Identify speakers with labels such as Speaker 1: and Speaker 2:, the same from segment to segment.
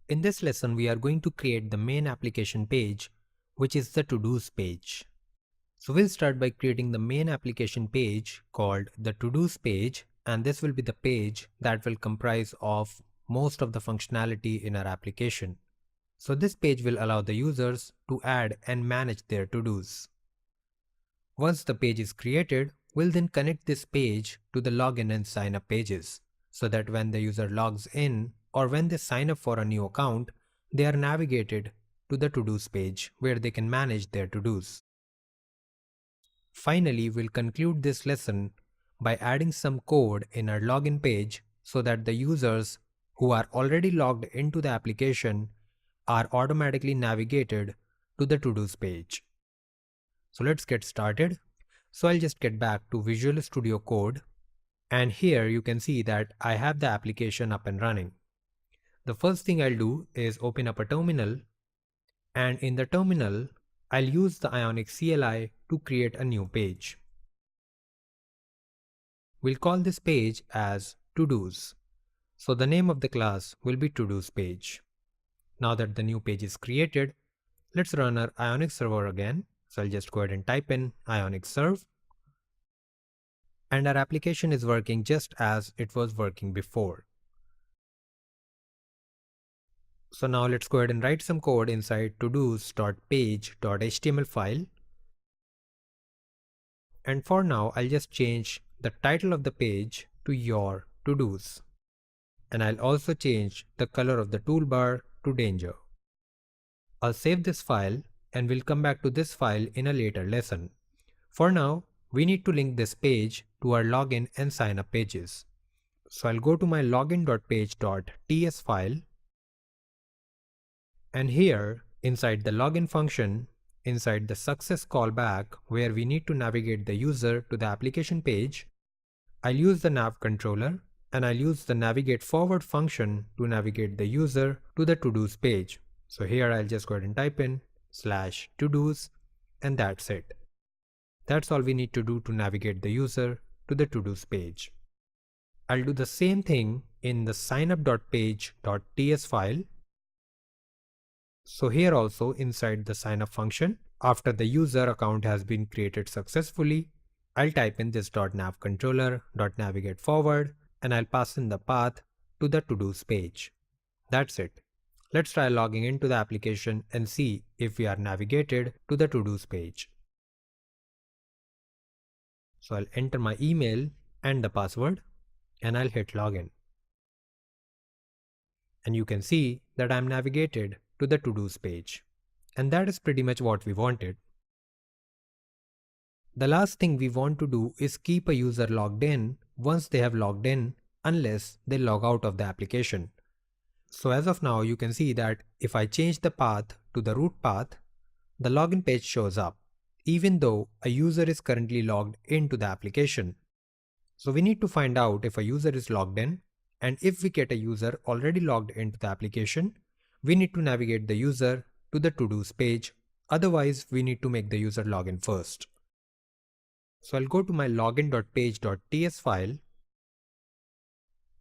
Speaker 1: In this lesson, we are going to create the main application page, which is the To-Dos page. So we'll start by creating the main application page called the To-Dos page, and this will be the page that will comprise of most of the functionality in our application. So this page will allow the users to add and manage their to-dos. Once the page is created, we'll then connect this page to the login and sign up pages, so that when the user logs in or when they sign up for a new account, they are navigated to the to-dos page where they can manage their to-dos. Finally, we'll conclude this lesson by adding some code in our login page so that the users who are already logged into the application are automatically navigated to the to-dos page. So let's get started. So I'll just get back to Visual Studio Code, and here you can see that I have the application up and running. The first thing I'll do is open up a terminal, and in the terminal I'll use the Ionic CLI to create a new page. We'll call this page as To-Dos. So the name of the class will be To-Dos page. Now that the new page is created, let's run our Ionic server again. So I'll just go ahead and type in Ionic serve. And our application is working just as it was working before. So now let's go ahead and write some code inside todos.page.html file. And for now, I'll just change the title of the page to Your To-Dos. And I'll also change the color of the toolbar to Danger. I'll save this file and we'll come back to this file in a later lesson. For now, we need to link this page to our login and sign up pages. So I'll go to my login.page.ts file, and here inside the login function, inside the success callback where we need to navigate the user to the application page, I'll use the nav controller and I'll use the navigate forward function to navigate the user to the to-dos page. So here I'll just go ahead and type in /todos, and that's it. That's all we need to do to navigate the user to the to-dos page. I'll do the same thing in the signup.page.ts file. So here also inside the signup function, after the user account has been created successfully, I'll type in this .navcontroller.navigate forward and I'll pass in the path to the to-dos page. That's it. Let's try logging into the application and see if we are navigated to the to-dos page. So I'll enter my email and the password and I'll hit login. And you can see that I'm navigated to the to-dos page. And that is pretty much what we wanted. The last thing we want to do is keep a user logged in once they have logged in, unless they log out of the application. So as of now, you can see that if I change the path to the root path, the login page shows up, even though a user is currently logged into the application. So we need to find out if a user is logged in, and if we get a user already logged into the application, we need to navigate the user to the to-dos page. Otherwise, we need to make the user log in first. So I'll go to my login.page.ts file,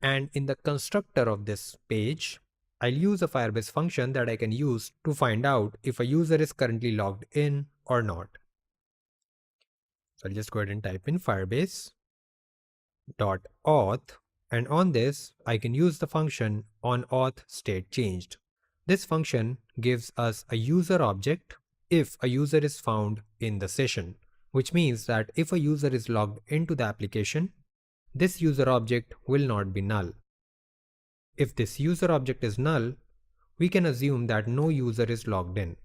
Speaker 1: and in the constructor of this page, I'll use a Firebase function that I can use to find out if a user is currently logged in or not. So I'll just go ahead and type in firebase.auth, and on this I can use the function onAuthStateChanged. This function gives us a user object if a user is found in the session, which means that if a user is logged into the application, this user object will not be null. If this user object is null, we can assume that no user is logged in.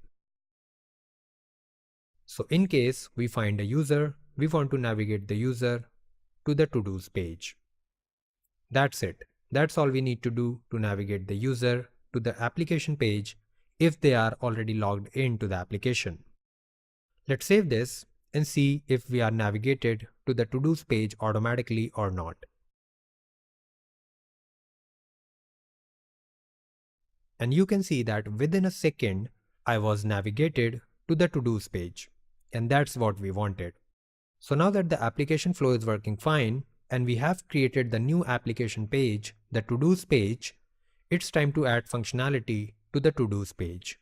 Speaker 1: So in case we find a user, we want to navigate the user to the to-dos page. That's it. That's all we need to do to navigate the user to the application page if they are already logged into the application. Let's save this and see if we are navigated to the to-dos page automatically or not. And you can see that within a second, I was navigated to the to-dos page. And that's what we wanted. So now that the application flow is working fine, and we have created the new application page, the to-dos page, it's time to add functionality to the to-dos page.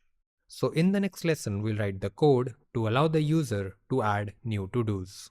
Speaker 1: So in the next lesson, we'll write the code to allow the user to add new to-dos.